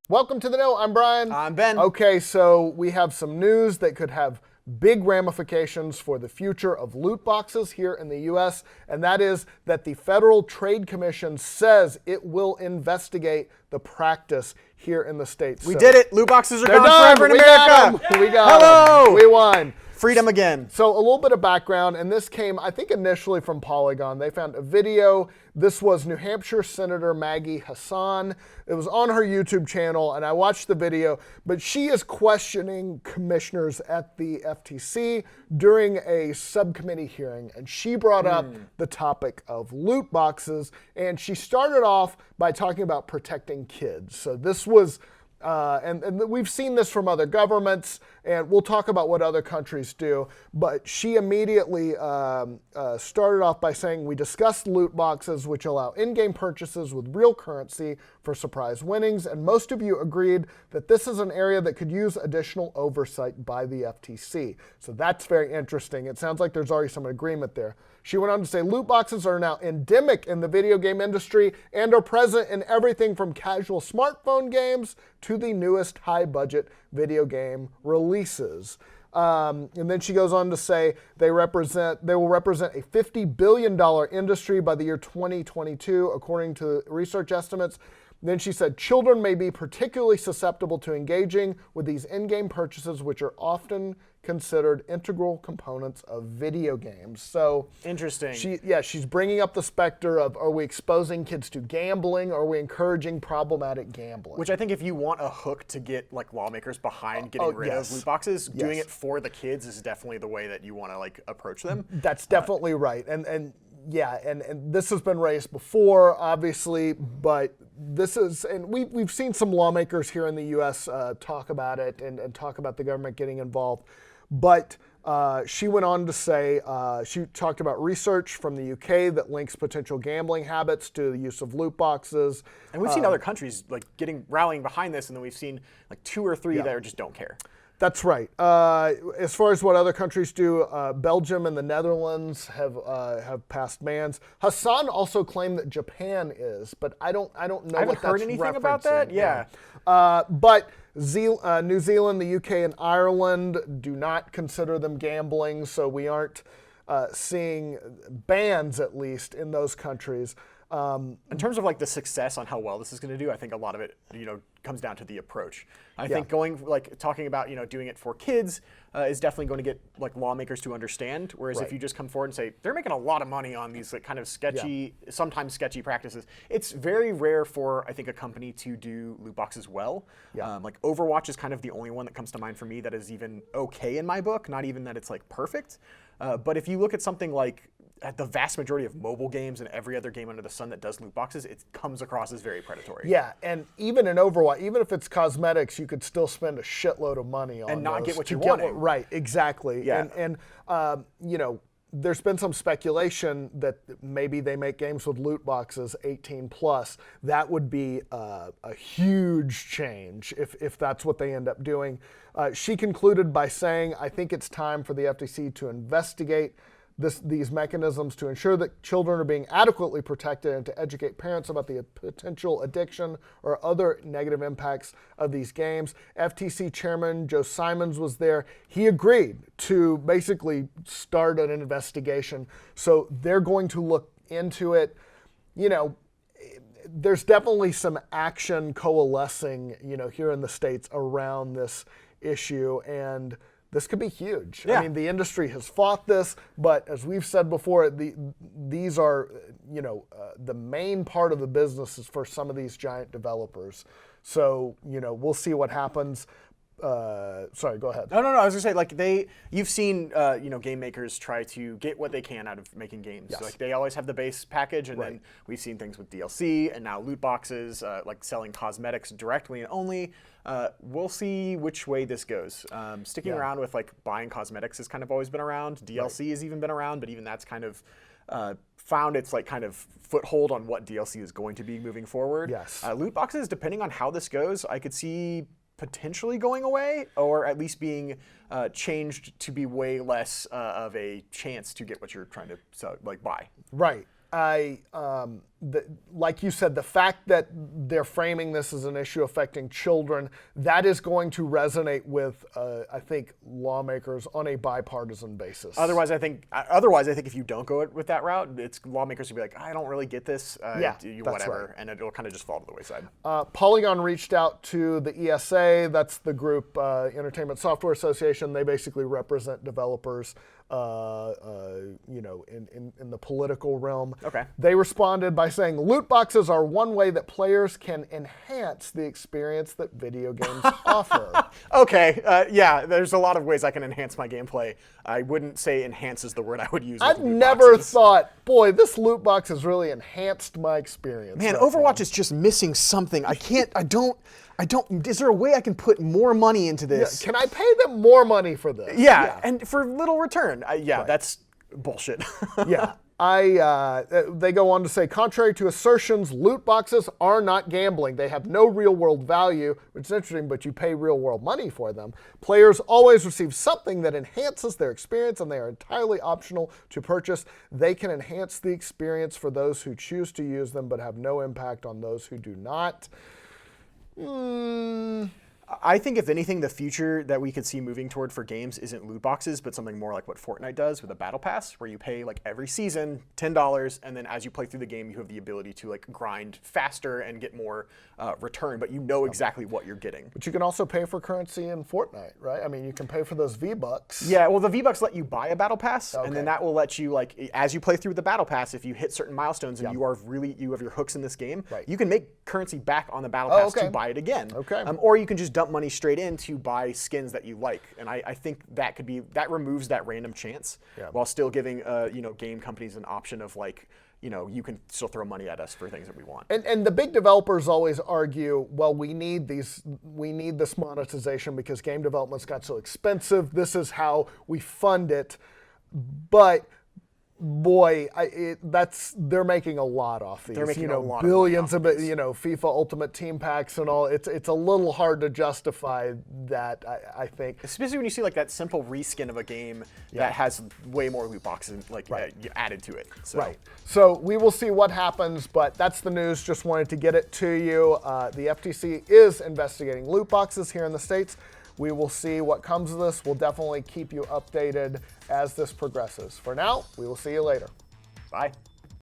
Welcome to The Know. I'm Brian. I'm Ben. Okay, so we have some news that could have big ramifications for the future of loot boxes here in the U.S., and that is that the Federal Trade Commission says it will investigate the practice here in the States. We did it. Loot boxes are gone done. forever in We America. got 'em. We got 'em. Hello. We won. Freedom again. So a little bit of background, and this came, I think, initially from Polygon. They found a video. This was New Hampshire Senator Maggie Hassan. It was on her YouTube channel, and I watched the video, but she is questioning commissioners at the FTC during a subcommittee hearing, and she brought up the topic of loot boxes, and she started off by talking about protecting kids. So this was and we've seen this from other governments, and we'll talk about what other countries do. But she immediately started off by saying, we discussed loot boxes, which allow in-game purchases with real currency for surprise winnings, and most of you agreed that this is an area that could use additional oversight by the FTC. So that's very interesting. It sounds like there's already some agreement there. She went on to say loot boxes are now endemic in the video game industry and are present in everything from casual smartphone games to the newest high-budget video game releases. And then she goes on to say they will represent a $50 billion industry by the year 2022, according to research estimates. Then she said children may be particularly susceptible to engaging with these in-game purchases, which are often considered integral components of video games. So interesting. She's bringing up the specter of, are we exposing kids to gambling? Or are we encouraging problematic gambling? Which I think if you want a hook to get like lawmakers behind getting rid of loot boxes, doing it for the kids is definitely the way that you want to like approach them. That's definitely right. And this has been raised before, obviously, but this is, and we've seen some lawmakers here in the U.S. Talk about it and talk about the government getting involved. But she went on to say, she talked about research from the UK that links potential gambling habits to the use of loot boxes. And we've seen other countries like rallying behind this, and then we've seen like 2 or 3 that just don't care. That's right. As far as what other countries do, Belgium and the Netherlands have passed bans. Hassan also claimed that Japan is, but I don't know. I haven't heard anything about that. Yeah. But New Zealand, the UK, and Ireland do not consider them gambling, so we aren't seeing bans, at least, in those countries. In terms of like the success on how well this is going to do, I think a lot of it, comes down to the approach. I think talking about, doing it for kids is definitely going to get like lawmakers to understand. Whereas if you just come forward and say, they're making a lot of money on these like kind of sketchy, sometimes sketchy practices, it's very rare for, I think, a company to do loot boxes well. Like Overwatch is kind of the only one that comes to mind for me that is even okay in my book, not even that it's like perfect. But if you look at something like the vast majority of mobile games and every other game under the sun that does loot boxes, it comes across as very predatory. Yeah, and even in Overwatch, even if it's cosmetics, you could still spend a shitload of money on and not get what you want. want. Right, exactly. Yeah. And there's been some speculation that maybe they make games with loot boxes 18 plus. That would be a huge change if that's what they end up doing. She concluded by saying, I think it's time for the FTC to investigate these mechanisms to ensure that children are being adequately protected and to educate parents about the potential addiction or other negative impacts of these games. FTC Chairman Joe Simons was there. He agreed to basically start an investigation. So they're going to look into it. There's definitely some action coalescing, here in the States around this issue, and this could be huge. Yeah. I mean, the industry has fought this, but as we've said before, these are, the main part of the business is for some of these giant developers. So, we'll see what happens. Sorry, go ahead. No. I was gonna say, like you've seen, game makers try to get what they can out of making games. Yes. Like they always have the base package, and then we've seen things with DLC and now loot boxes, like selling cosmetics directly and only. We'll see which way this goes. Sticking around with like buying cosmetics has kind of always been around. DLC has even been around, but even that's kind of found its like kind of foothold on what DLC is going to be moving forward. Yes. Loot boxes, depending on how this goes, I could see potentially going away, or at least being changed to be way less of a chance to get what you're trying to buy. Right. Like you said, the fact that they're framing this as an issue affecting children, that is going to resonate with, I think, lawmakers on a bipartisan basis. Otherwise, I think if you don't go with that route, it's lawmakers will be like, I don't really get this. That's whatever, right. and it'll kind of just fall to the wayside. Polygon reached out to the ESA. That's the group, Entertainment Software Association. They basically represent developers, in the political realm. Okay. They responded by saying, loot boxes are one way that players can enhance the experience that video games offer. Okay, yeah, there's a lot of ways I can enhance my gameplay. I wouldn't say enhance is the word I would use. I've never thought, boy, this loot box has really enhanced my experience. Man, right Overwatch now. is just missing something. I don't, is there a way I can put more money into this? Can I pay them more money for this? Yeah, and for little return. That's bullshit. Yeah. They go on to say, contrary to assertions, loot boxes are not gambling. They have no real-world value, which is interesting, but you pay real-world money for them. Players always receive something that enhances their experience, and they are entirely optional to purchase. They can enhance the experience for those who choose to use them, but have no impact on those who do not. I think, if anything, the future that we could see moving toward for games isn't loot boxes, but something more like what Fortnite does with a battle pass, where you pay like every season $10, and then as you play through the game, you have the ability to like grind faster and get more return, but you know exactly what you're getting. But you can also pay for currency in Fortnite, right? I mean, you can pay for those V-Bucks. Yeah, well, the V-Bucks let you buy a battle pass, and then that will let you, like, as you play through the battle pass, if you hit certain milestones and you have your hooks in this game, you can make currency back on the battle pass to buy it again. Okay. Or you can just dump money straight in to buy skins that you like, and I think that removes that random chance while still giving game companies an option of like, you can still throw money at us for things that we want. And the big developers always argue, well, we need this monetization because game development's got so expensive. This is how we fund it. But boy, they're making a lot off these. They're making a lot billions of it. FIFA Ultimate Team Packs and all. It's a little hard to justify that. I think, especially when you see like that simple reskin of a game that has way more loot boxes added to it. So. Right. So we will see what happens, but that's the news. Just wanted to get it to you. The FTC is investigating loot boxes here in the States. We will see what comes of this. We'll definitely keep you updated as this progresses. For now, we will see you later. Bye.